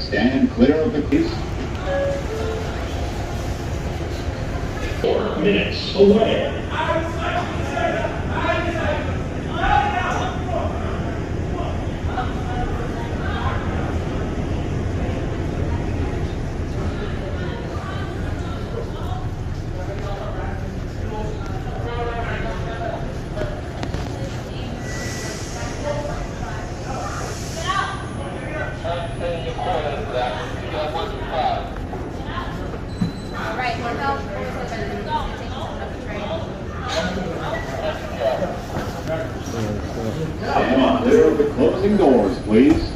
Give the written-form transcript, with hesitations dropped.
Stand clear of the case. 4 minutes away. Stand clear of the closing doors, please.